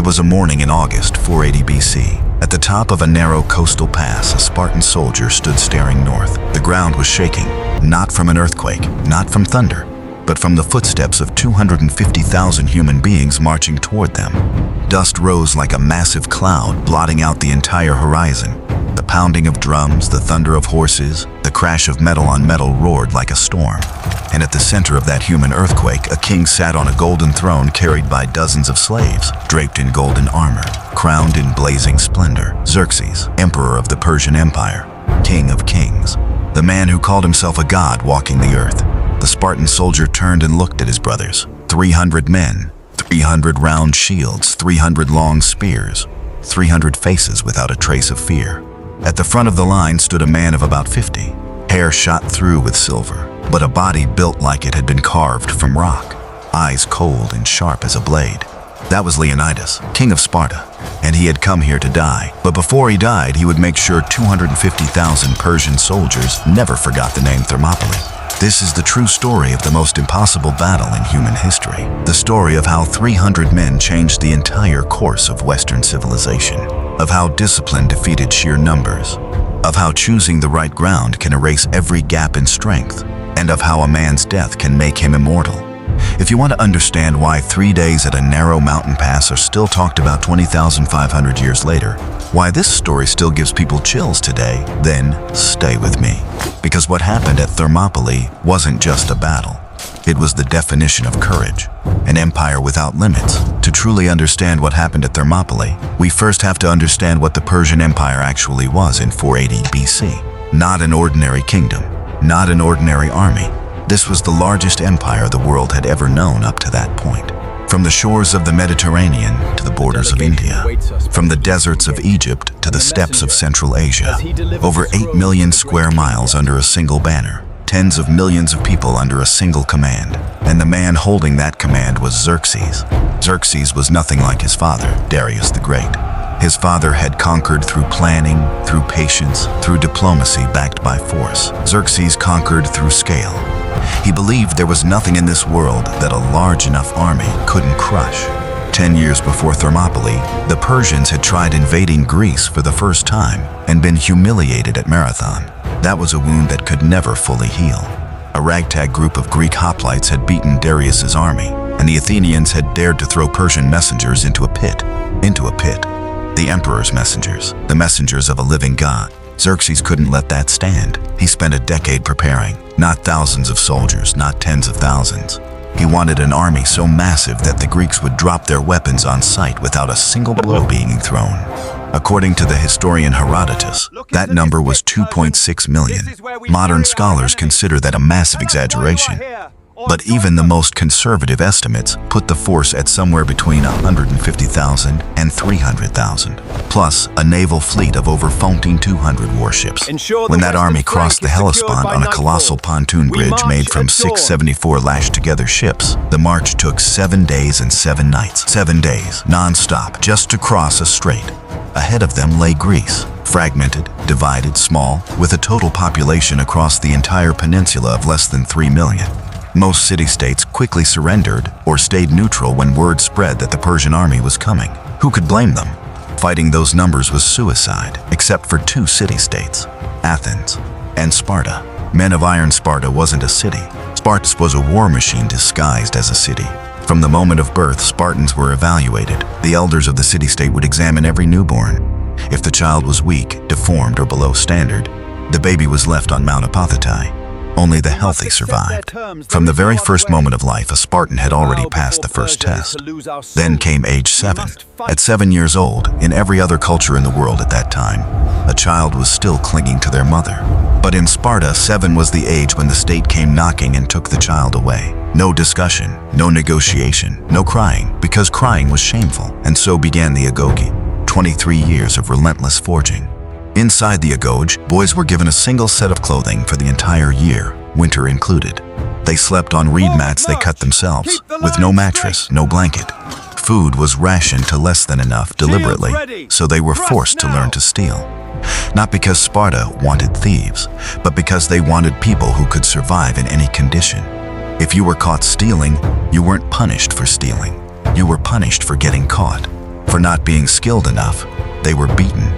was a morning in August 480 BC. At the top of a narrow coastal pass, a Spartan soldier stood staring north. The ground was shaking, not from an earthquake, not from thunder, but from the footsteps of 250,000 human beings marching toward them. Dust rose like a massive cloud, blotting out the entire horizon. The pounding of drums, the thunder of horses, the crash of metal on metal roared like a storm. And at the center of that human earthquake, a king sat on a golden throne carried by dozens of slaves, draped in golden armor, crowned in blazing splendor. Xerxes, emperor of the Persian Empire, king of kings, the man who called himself a god walking the earth. The Spartan soldier turned and looked at his brothers. 300 men, 300 round shields, 300 long spears, 300 faces without a trace of fear. At the front of the line stood a man of about 50, hair shot through with silver, but a body built like it had been carved from rock, eyes cold and sharp as a blade. That was Leonidas, king of Sparta, and he had come here to die. But before he died, he would make sure 250,000 Persian soldiers never forgot the name Thermopylae. This is the true story of the most impossible battle in human history. The story of how 300 men changed the entire course of Western civilization, of how discipline defeated sheer numbers, of how choosing the right ground can erase every gap in strength, and of how a man's death can make him immortal. If you want to understand why 3 days at a narrow mountain pass are still talked about 20,500 years later, why this story still gives people chills today, then stay with me. Because what happened at Thermopylae wasn't just a battle. It was the definition of courage, an empire without limits. To truly understand what happened at Thermopylae, we first have to understand what the Persian Empire actually was in 480 BC. Not an ordinary kingdom, not an ordinary army. This was the largest empire the world had ever known up to that point. From the shores of the Mediterranean to the borders of India, from the deserts of Egypt to the steppes of Central Asia, over 8 million square miles under a single banner, tens of millions of people under a single command. And the man holding that command was Xerxes. Xerxes was nothing like his father, Darius the Great. His father had conquered through planning, through patience, through diplomacy backed by force. Xerxes conquered through scale. He believed there was nothing in this world that a large enough army couldn't crush. 10 years before Thermopylae, the Persians had tried invading Greece for the first time and been humiliated at Marathon. That was a wound that could never fully heal. A ragtag group of Greek hoplites had beaten Darius's army, and the Athenians had dared to throw Persian messengers into a pit. The emperor's messengers, the messengers of a living god. Xerxes couldn't let that stand. He spent a decade preparing, not thousands of soldiers, not tens of thousands. He wanted an army so massive that the Greeks would drop their weapons on sight without a single blow being thrown. According to the historian Herodotus, that number was 2.6 million. Modern scholars consider that a massive exaggeration. But even the most conservative estimates put the force at somewhere between 150,000 and 300,000, plus a naval fleet of over 1,200 warships. When that army crossed the Hellespont on a colossal pontoon bridge made from 674 lashed-together ships, the march took 7 days and 7 nights. 7 days, non-stop, just to cross a strait. Ahead of them lay Greece, fragmented, divided, small, with a total population across the entire peninsula of less than 3 million. Most city-states quickly surrendered or stayed neutral when word spread that the Persian army was coming. Who could blame them? Fighting those numbers was suicide, except for 2 city-states, Athens and Sparta. Men of Iron Sparta wasn't a city. Sparta was a war machine disguised as a city. From the moment of birth, Spartans were evaluated. The elders of the city-state would examine every newborn. If the child was weak, deformed, or below standard, the baby was left on Mount Apothetai. Only the healthy survived. From the very first moment of life, a Spartan had already passed the first test. Then came age 7. At 7 years old, in every other culture in the world at that time, a child was still clinging to their mother. But in Sparta, 7 was the age when the state came knocking and took the child away. No discussion, no negotiation, no crying, because crying was shameful. And so began the agoge, 23 years of relentless forging. Inside the agoge, boys were given a single set of clothing for the entire year, winter included. They slept on reed mats they cut themselves, with no mattress, no blanket. Food was rationed to less than enough deliberately, so they were forced to learn to steal. Not because Sparta wanted thieves, but because they wanted people who could survive in any condition. If you were caught stealing, you weren't punished for stealing. You were punished for getting caught. For not being skilled enough, they were beaten,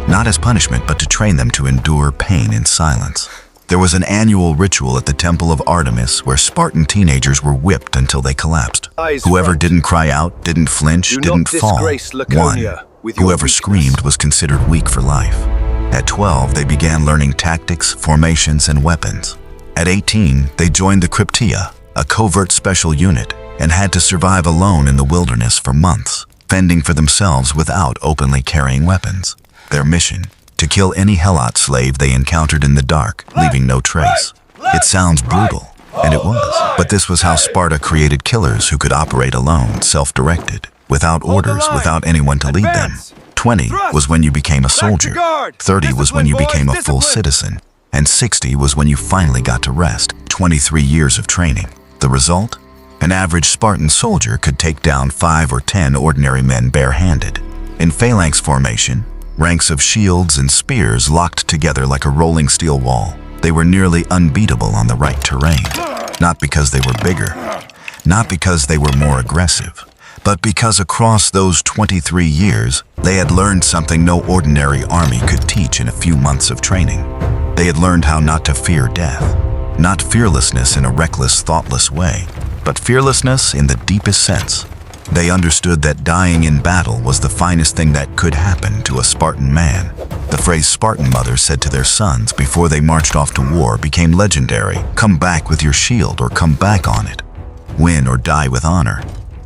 not as punishment but to train them to endure pain in silence. There was an annual ritual at the Temple of Artemis where Spartan teenagers were whipped until they collapsed. Whoever didn't cry out, didn't flinch, didn't fall, won. Whoever screamed was considered weak for life. At 12, they began learning tactics, formations, and weapons. At 18, they joined the Cryptia, a covert special unit, and had to survive alone in the wilderness for months, fending for themselves without openly carrying weapons. Their mission: to kill any Helot slave they encountered in the dark, leaving no trace. It sounds brutal, and it was. But this was how Sparta created killers who could operate alone, self-directed, without orders, without anyone to lead them. 20 was when you became a soldier, 30 was when you became a full citizen, and 60 was when you finally got to rest. 23 years of training. The result? An average Spartan soldier could take down 5 or 10 ordinary men barehanded. In phalanx formation, ranks of shields and spears locked together like a rolling steel wall. They were nearly unbeatable on the right terrain. Not because they were bigger, not because they were more aggressive, but because across those 23 years, they had learned something no ordinary army could teach in a few months of training. They had learned how not to fear death. Not fearlessness in a reckless, thoughtless way, but fearlessness in the deepest sense. They understood that dying in battle was the finest thing that could happen to a Spartan man. The phrase Spartan mothers said to their sons before they marched off to war became legendary. Come back with your shield or come back on it. Win or die with honor.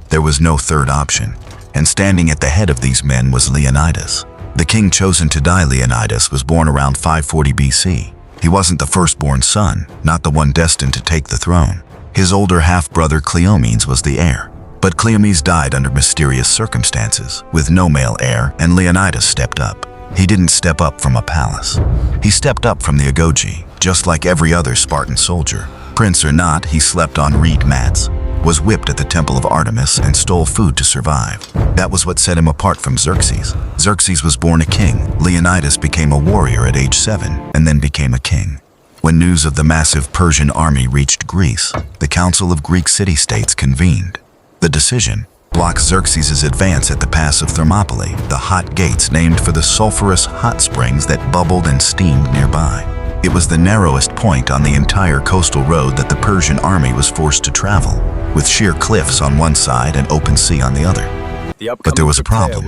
There was no third option, and standing at the head of these men was Leonidas. The king chosen to die, Leonidas, was born around 540 BC. He wasn't the firstborn son, not the one destined to take the throne. His older half-brother Cleomenes was the heir. But Cleomenes died under mysterious circumstances, with no male heir, and Leonidas stepped up. He didn't step up from a palace. He stepped up from the agoge, just like every other Spartan soldier. Prince or not, he slept on reed mats, was whipped at the Temple of Artemis, and stole food to survive. That was what set him apart from Xerxes. Xerxes was born a king. Leonidas became a warrior at age 7, and then became a king. When news of the massive Persian army reached Greece, the Council of Greek City-States convened. The decision: block Xerxes' advance at the pass of Thermopylae, the hot gates named for the sulfurous hot springs that bubbled and steamed nearby. It was the narrowest point on the entire coastal road that the Persian army was forced to travel, with sheer cliffs on one side and open sea on the other. But there was a problem.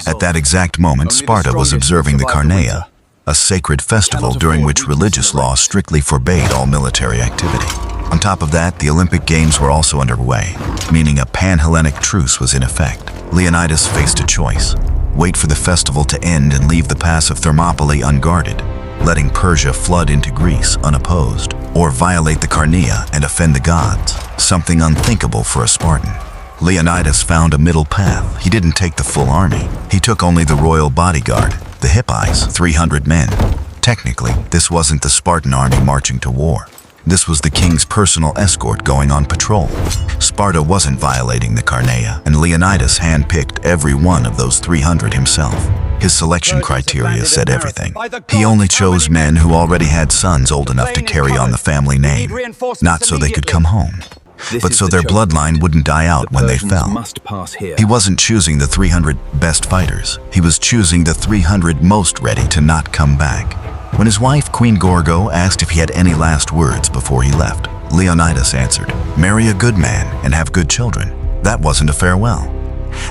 At that exact moment, Sparta was observing the Carneia, a sacred festival during which religious law strictly forbade all military activity. On top of that, the Olympic Games were also underway, meaning a pan-Hellenic truce was in effect. Leonidas faced a choice: wait for the festival to end and leave the pass of Thermopylae unguarded, letting Persia flood into Greece unopposed, or violate the Carneia and offend the gods, something unthinkable for a Spartan. Leonidas found a middle path. He didn't take the full army. He took only the royal bodyguard, the Hippies, 300 men. Technically, this wasn't the Spartan army marching to war. This was the king's personal escort going on patrol. Sparta wasn't violating the Carneia, and Leonidas handpicked every one of those 300 himself. His selection criteria said everything. He only chose men who already had sons old enough to carry on the family name, not so they could come home, but so their bloodline wouldn't die out when they fell. He wasn't choosing the 300 best fighters. He was choosing the 300 most ready to not come back. When his wife, Queen Gorgo, asked if he had any last words before he left, Leonidas answered, "Marry a good man and have good children." That wasn't a farewell.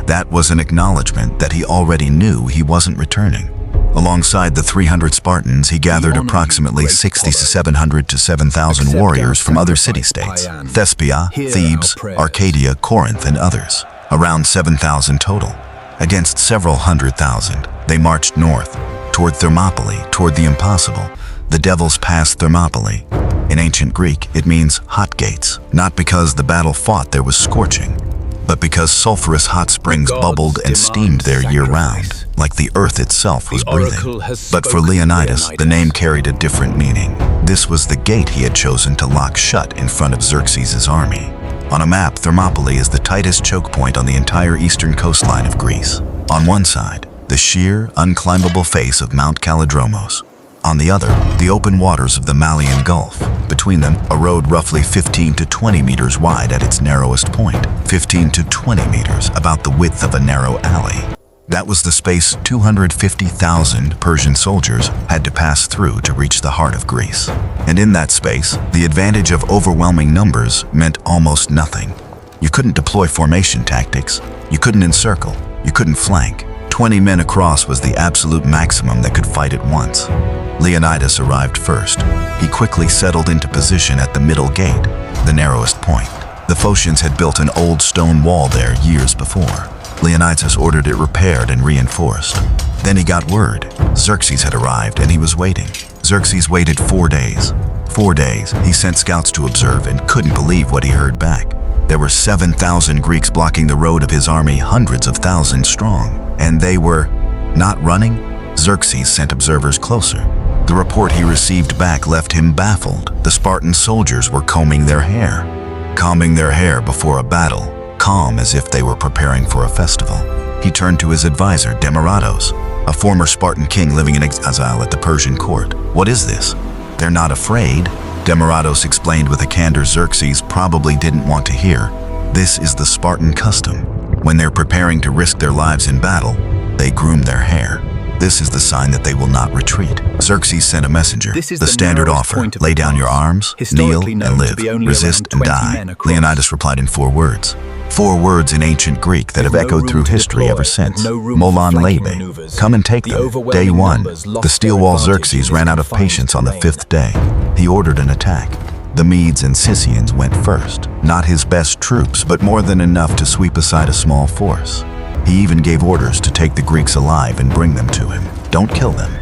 That was an acknowledgement that he already knew he wasn't returning. Alongside the 300 Spartans, he gathered approximately 6,700 to 7,000 warriors from other city-states: Thespia, Thebes, Arcadia, Corinth, and others. Around 7,000 total. Against several hundred thousand, they marched north, toward Thermopylae, toward the impossible, the Devil's Pass Thermopylae. In ancient Greek, it means hot gates, not because the battle fought there was scorching, but because sulfurous hot springs bubbled and steamed there year-round, like the earth itself was breathing. But for Leonidas, the name carried a different meaning. This was the gate he had chosen to lock shut in front of Xerxes' army. On a map, Thermopylae is the tightest choke point on the entire eastern coastline of Greece. On one side, the sheer, unclimbable face of Mount Kallidromos. On the other, the open waters of the Malian Gulf. Between them, a road roughly 15 to 20 meters wide at its narrowest point. 15 to 20 meters, about the width of a narrow alley. That was the space 250,000 Persian soldiers had to pass through to reach the heart of Greece. And in that space, the advantage of overwhelming numbers meant almost nothing. You couldn't deploy formation tactics, you couldn't encircle, you couldn't flank. 20 men across was the absolute maximum that could fight at once. Leonidas arrived first. He quickly settled into position at the middle gate, the narrowest point. The Phocians had built an old stone wall there years before. Leonidas ordered it repaired and reinforced. Then he got word. Xerxes had arrived and he was waiting. Xerxes waited 4 days. 4 days, he sent scouts to observe and couldn't believe what he heard back. There were 7,000 Greeks blocking the road of his army, hundreds of thousands strong. And they were not running? Xerxes sent observers closer. The report he received back left him baffled. The Spartan soldiers were combing their hair before a battle, calm as if they were preparing for a festival. He turned to his advisor, Demaratos, a former Spartan king living in exile at the Persian court. What is this? They're not afraid, Demaratos explained with a candor Xerxes probably didn't want to hear. This is the Spartan custom. When they're preparing to risk their lives in battle, they groom their hair. This is the sign that they will not retreat. Xerxes sent a messenger. The standard offer, lay down your arms, kneel and live, resist and die. Leonidas replied in 4 words. 4 words in ancient Greek that have echoed through history ever since. Molon lebe, come and take them. Day 1, the steel wall. Xerxes ran out of patience on the 5th day. He ordered an attack. The Medes and Scythians went first. Not his best troops, but more than enough to sweep aside a small force. He even gave orders to take the Greeks alive and bring them to him. Don't kill them,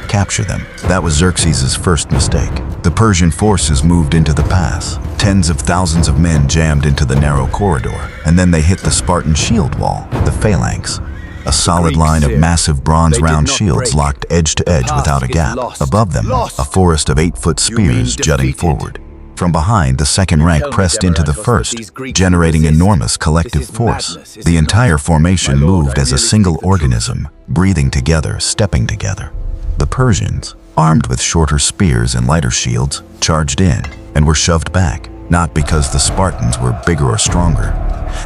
capture them. That was Xerxes' first mistake. The Persian forces moved into the pass. Tens of thousands of men jammed into the narrow corridor, and then they hit the Spartan shield wall, the phalanx. A solid line of massive bronze round shields locked edge to edge without a gap. Above them, a forest of 8-foot spears jutting forward. From behind, the second rank pressed into the first, generating enormous collective force. The entire formation moved as a single organism, breathing together, stepping together. The Persians, armed with shorter spears and lighter shields, charged in and were shoved back, not because the Spartans were bigger or stronger.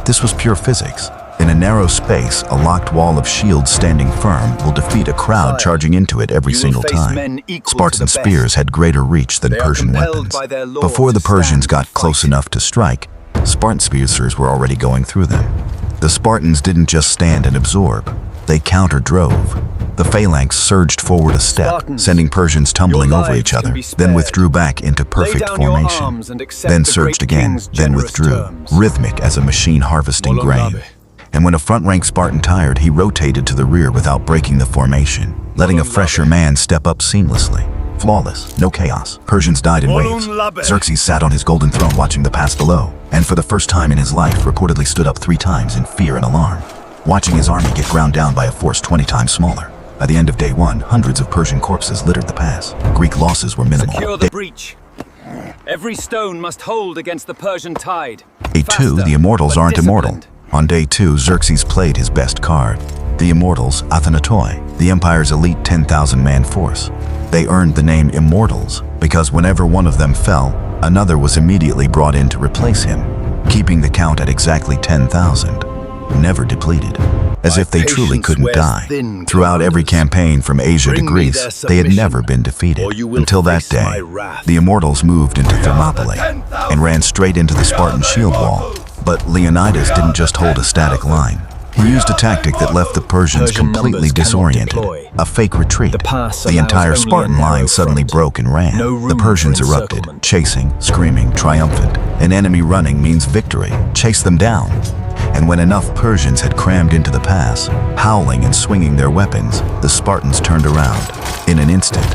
This was pure physics. In a narrow space, a locked wall of shields standing firm will defeat a crowd charging into it every single time. Spartan spears had greater reach than Persian weapons. Before the Persians got close enough to strike, Spartan spears were already going through them. The Spartans didn't just stand and absorb, they counter-drove. The phalanx surged forward a step, sending Persians tumbling over each other, then withdrew back into perfect formation. Then surged again, then withdrew, rhythmic as a machine harvesting grain. And when a front-rank Spartan tired, he rotated to the rear without breaking the formation, letting a fresher man step up seamlessly. Flawless, no chaos. Persians died in waves. Xerxes sat on his golden throne watching the pass below, and for the first time in his life reportedly stood up 3 times in fear and alarm, watching his army get ground down by a force 20 times smaller. By the end of day 1, hundreds of Persian corpses littered the pass. Greek losses were minimal. Secure the breach. Every stone must hold against the Persian tide. Day 2, the Immortals aren't immortal. On day 2, Xerxes played his best card. The Immortals, Athenatoi, the Empire's elite 10,000-man force. They earned the name Immortals because whenever one of them fell, another was immediately brought in to replace him, keeping the count at exactly 10,000, never depleted. As if they truly couldn't die. Throughout every campaign from Asia to Greece, they had never been defeated. Until that day, the Immortals moved into Thermopylae and ran straight into the Spartan shield wall. But Leonidas didn't just hold a static line. He used a tactic that left the Persians completely disoriented, a fake retreat. The entire Spartan line suddenly broke and ran. The Persians erupted, chasing, screaming, triumphant. An enemy running means victory. Chase them down. And when enough Persians had crammed into the pass, howling and swinging their weapons, the Spartans turned around. In an instant,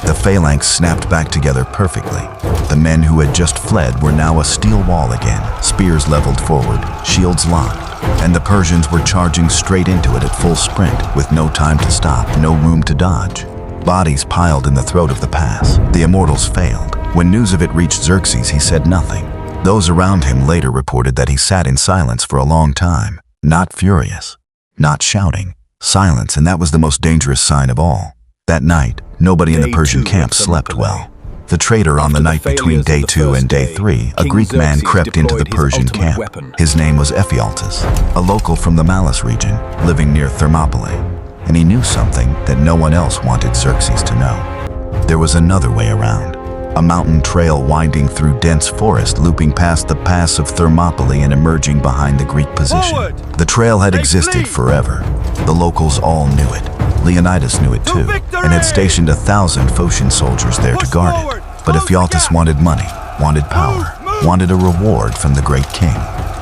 the phalanx snapped back together perfectly. The men who had just fled were now a steel wall again, spears leveled forward, shields locked, and the Persians were charging straight into it at full sprint, with no time to stop, no room to dodge. Bodies piled in the throat of the pass. The Immortals failed. When news of it reached Xerxes, he said nothing. Those around him later reported that he sat in silence for a long time, not furious, not shouting. Silence, and that was the most dangerous sign of all. That night, nobody in the Persian camp slept well. The traitor on the night between day 2 and day 3, a Greek man crept into the Persian camp. His name was Ephialtes, a local from the Malis region, living near Thermopylae, and he knew something that no one else wanted Xerxes to know. There was another way around, a mountain trail winding through dense forest, looping past the pass of Thermopylae and emerging behind the Greek position. Forward! The trail had existed forever. The locals all knew it. Leonidas knew it too, and had stationed 1,000 Phocian soldiers there to guard it. But Ephialtes wanted money, wanted power, wanted a reward from the great king,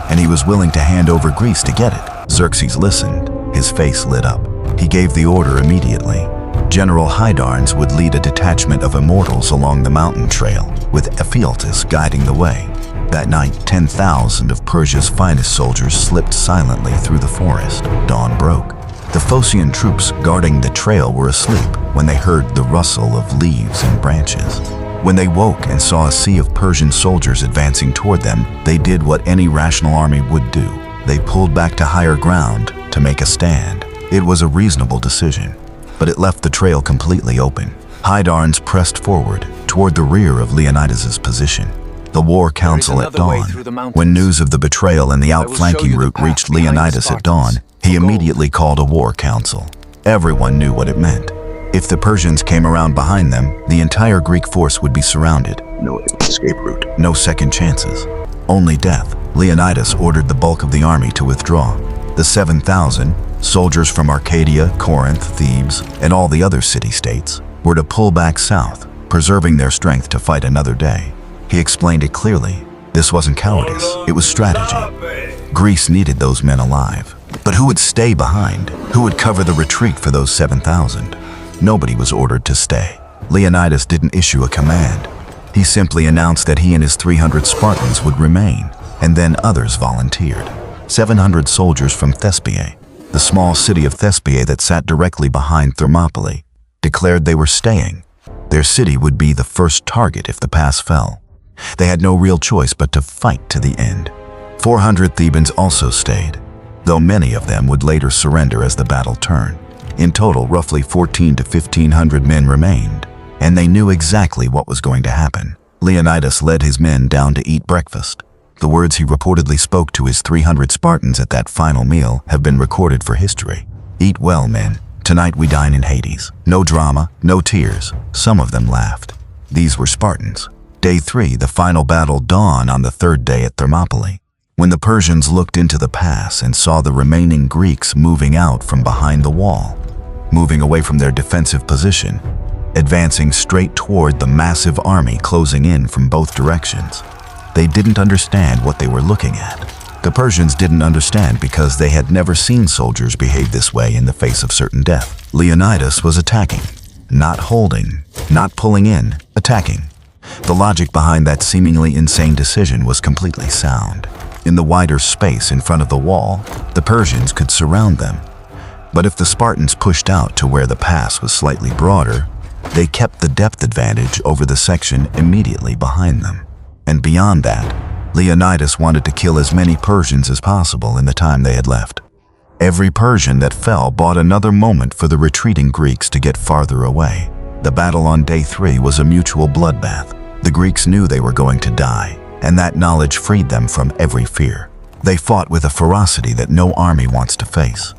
and he was willing to hand over Greece to get it. Xerxes listened. His face lit up. He gave the order immediately. General Hydarnes would lead a detachment of Immortals along the mountain trail, with Ephialtes guiding the way. That night, 10,000 of Persia's finest soldiers slipped silently through the forest. Dawn broke. The Phocian troops guarding the trail were asleep when they heard the rustle of leaves and branches. When they woke and saw a sea of Persian soldiers advancing toward them, they did what any rational army would do. They pulled back to higher ground to make a stand. It was a reasonable decision, but it left the trail completely open. Hydarnes pressed forward toward the rear of Leonidas's position. The war council at dawn. When news of the betrayal and the outflanking route reached Leonidas at dawn, he immediately called a war council. Everyone knew what it meant. If the Persians came around behind them, the entire Greek force would be surrounded. No escape route. No second chances. Only death. Leonidas ordered the bulk of the army to withdraw. The 7,000, soldiers from Arcadia, Corinth, Thebes, and all the other city-states, were to pull back south, preserving their strength to fight another day. He explained it clearly. This wasn't cowardice, it was strategy. Greece needed those men alive. But who would stay behind? Who would cover the retreat for those 7,000? Nobody was ordered to stay. Leonidas didn't issue a command. He simply announced that he and his 300 Spartans would remain, and then others volunteered. 700 soldiers from Thespiae, the small city of Thespiae that sat directly behind Thermopylae, declared they were staying. Their city would be the first target if the pass fell. They had no real choice but to fight to the end. 400 Thebans also stayed, though many of them would later surrender as the battle turned. In total, roughly 1,400 to 1,500 men remained, and they knew exactly what was going to happen. Leonidas led his men down to eat breakfast. The words he reportedly spoke to his 300 Spartans at that final meal have been recorded for history. "Eat well, men. Tonight we dine in Hades." No drama, no tears. Some of them laughed. These were Spartans. Day 3, the final battle, dawned on the third day at Thermopylae. When the Persians looked into the pass and saw the remaining Greeks moving out from behind the wall, moving away from their defensive position, advancing straight toward the massive army closing in from both directions, they didn't understand what they were looking at. The Persians didn't understand because they had never seen soldiers behave this way in the face of certain death. Leonidas was attacking, not holding, not pulling in, attacking. The logic behind that seemingly insane decision was completely sound. In the wider space in front of the wall, the Persians could surround them. But if the Spartans pushed out to where the pass was slightly broader, they kept the depth advantage over the section immediately behind them. And beyond that, Leonidas wanted to kill as many Persians as possible in the time they had left. Every Persian that fell bought another moment for the retreating Greeks to get farther away. The battle on day 3 was a mutual bloodbath. The Greeks knew they were going to die, and that knowledge freed them from every fear. They fought with a ferocity that no army wants to face.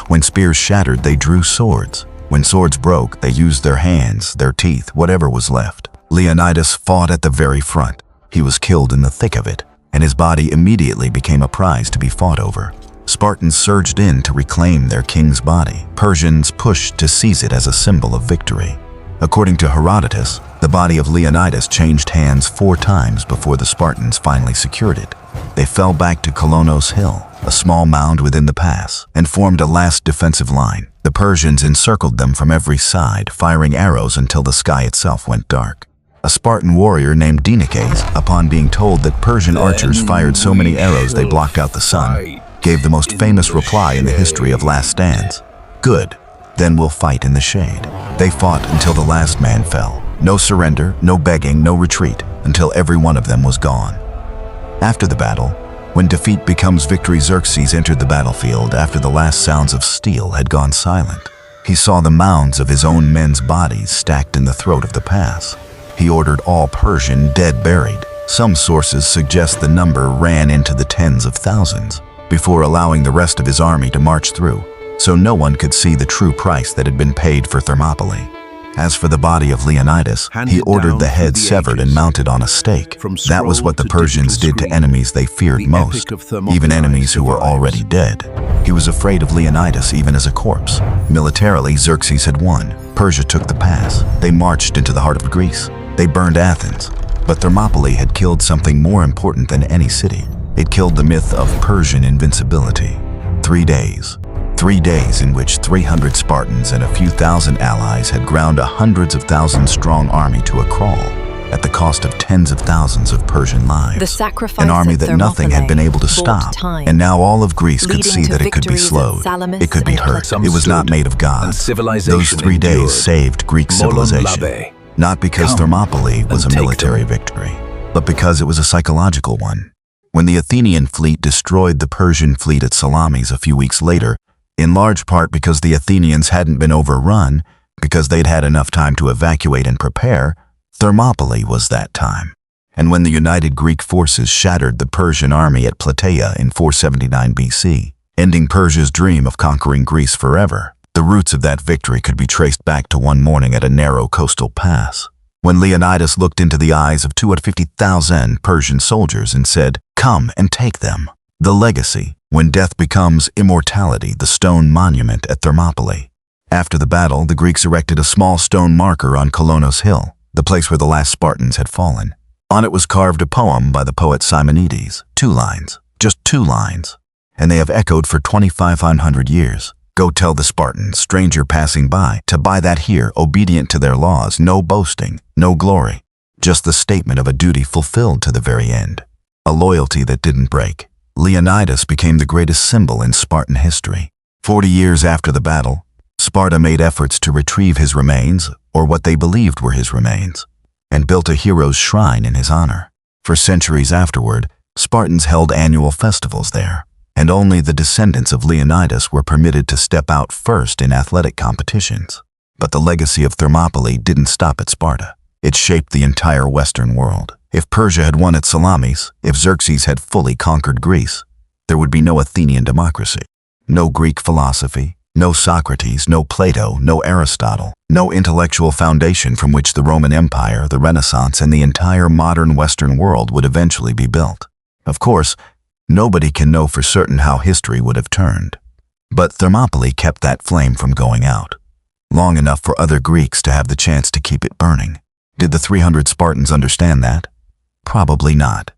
When spears shattered, they drew swords. When swords broke, they used their hands, their teeth, whatever was left. Leonidas fought at the very front. He was killed in the thick of it, and his body immediately became a prize to be fought over. Spartans surged in to reclaim their king's body. Persians pushed to seize it as a symbol of victory. According to Herodotus, the body of Leonidas changed hands 4 times before the Spartans finally secured it. They fell back to Kolonos Hill, a small mound within the pass, and formed a last defensive line. The Persians encircled them from every side, firing arrows until the sky itself went dark. A Spartan warrior named Dinakes, upon being told that Persian archers fired so many arrows they blocked out the sun, gave the most famous reply in the history of last stands: "Good, then we'll fight in the shade." They fought until the last man fell. No surrender, no begging, no retreat, until every one of them was gone. After the battle, when defeat becomes victory, Xerxes entered the battlefield after the last sounds of steel had gone silent. He saw the mounds of his own men's bodies stacked in the throat of the pass. He ordered all Persian dead buried. Some sources suggest the number ran into the tens of thousands, before allowing the rest of his army to march through, so no one could see the true price that had been paid for Thermopylae. As for the body of Leonidas, he ordered the head severed and mounted on a stake. That was what the Persians did to enemies they feared most, even enemies who were already dead. He was afraid of Leonidas even as a corpse. Militarily, Xerxes had won. Persia took the pass. They marched into the heart of Greece. They burned Athens. But Thermopylae had killed something more important than any city. It killed the myth of Persian invincibility. 3 days. 3 days in which 300 Spartans and a few thousand allies had ground a hundreds of thousands strong army to a crawl, at the cost of tens of thousands of Persian lives. The sacrifice An army of that nothing had been able to Thermopylae stop, time, and now all of Greece could leading see to that it could be victories at slowed, Salamis it could be and hurt. Plataea. It was not made of gods. Those 3 days saved Greek civilization, not because Thermopylae was a military victory, but because it was a psychological one. When the Athenian fleet destroyed the Persian fleet at Salamis a few weeks later, in large part because the Athenians hadn't been overrun, because they'd had enough time to evacuate and prepare, Thermopylae was that time. And when the united Greek forces shattered the Persian army at Plataea in 479 BC, ending Persia's dream of conquering Greece forever, the roots of that victory could be traced back to one morning at a narrow coastal pass, when Leonidas looked into the eyes of 250,000 Persian soldiers and said, "Come and take them." The legacy, when death becomes immortality, the stone monument at Thermopylae. After the battle, the Greeks erected a small stone marker on Kolonos Hill, the place where the last Spartans had fallen. On it was carved a poem by the poet Simonides, 2 lines, just 2 lines, and they have echoed for 2,500 years. Go tell the Spartans, stranger passing by, to buy that here, obedient to their laws, no boasting, no glory, just the statement of a duty fulfilled to the very end, a loyalty that didn't break. Leonidas became the greatest symbol in Spartan history. 40 years after the battle, Sparta made efforts to retrieve his remains, or what they believed were his remains, and built a hero's shrine in his honor. For centuries afterward, Spartans held annual festivals there, and only the descendants of Leonidas were permitted to step out first in athletic competitions. But the legacy of Thermopylae didn't stop at Sparta. It shaped the entire Western world. If Persia had won at Salamis, if Xerxes had fully conquered Greece, there would be no Athenian democracy, no Greek philosophy, no Socrates, no Plato, no Aristotle, no intellectual foundation from which the Roman Empire, the Renaissance, and the entire modern Western world would eventually be built. Of course, nobody can know for certain how history would have turned. But Thermopylae kept that flame from going out, long enough for other Greeks to have the chance to keep it burning. Did the 300 Spartans understand that? Probably not.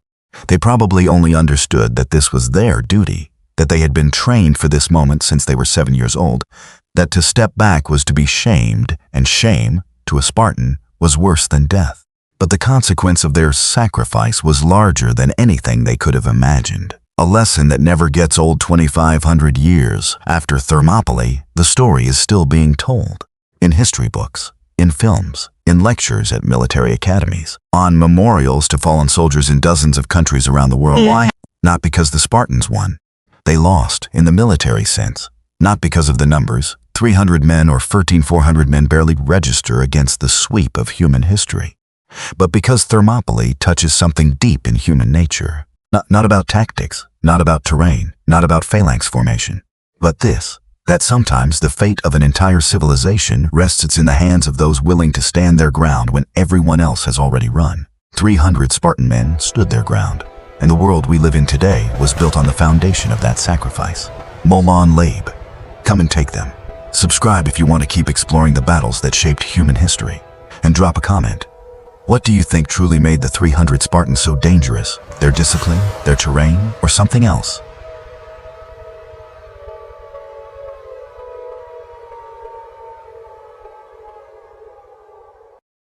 They probably only understood that this was their duty, that they had been trained for this moment since they were 7 years old, that to step back was to be shamed, and shame, to a Spartan, was worse than death. But the consequence of their sacrifice was larger than anything they could have imagined. A lesson that never gets old. 2,500 years after Thermopylae, the story is still being told. In history books, in films, in lectures at military academies, on memorials to fallen soldiers in dozens of countries around the world. Why? Not because the Spartans won. They lost, in the military sense. Not because of the numbers. 300 men or 1,400 men barely register against the sweep of human history. But because Thermopylae touches something deep in human nature. Not about tactics, not about terrain, not about phalanx formation. But this, that sometimes the fate of an entire civilization rests in the hands of those willing to stand their ground when everyone else has already run. 300 Spartan men stood their ground, and the world we live in today was built on the foundation of that sacrifice. Molon Labe. Come and take them. Subscribe if you want to keep exploring the battles that shaped human history, and drop a comment. What do you think truly made the 300 Spartans so dangerous? Their discipline, their terrain, or something else?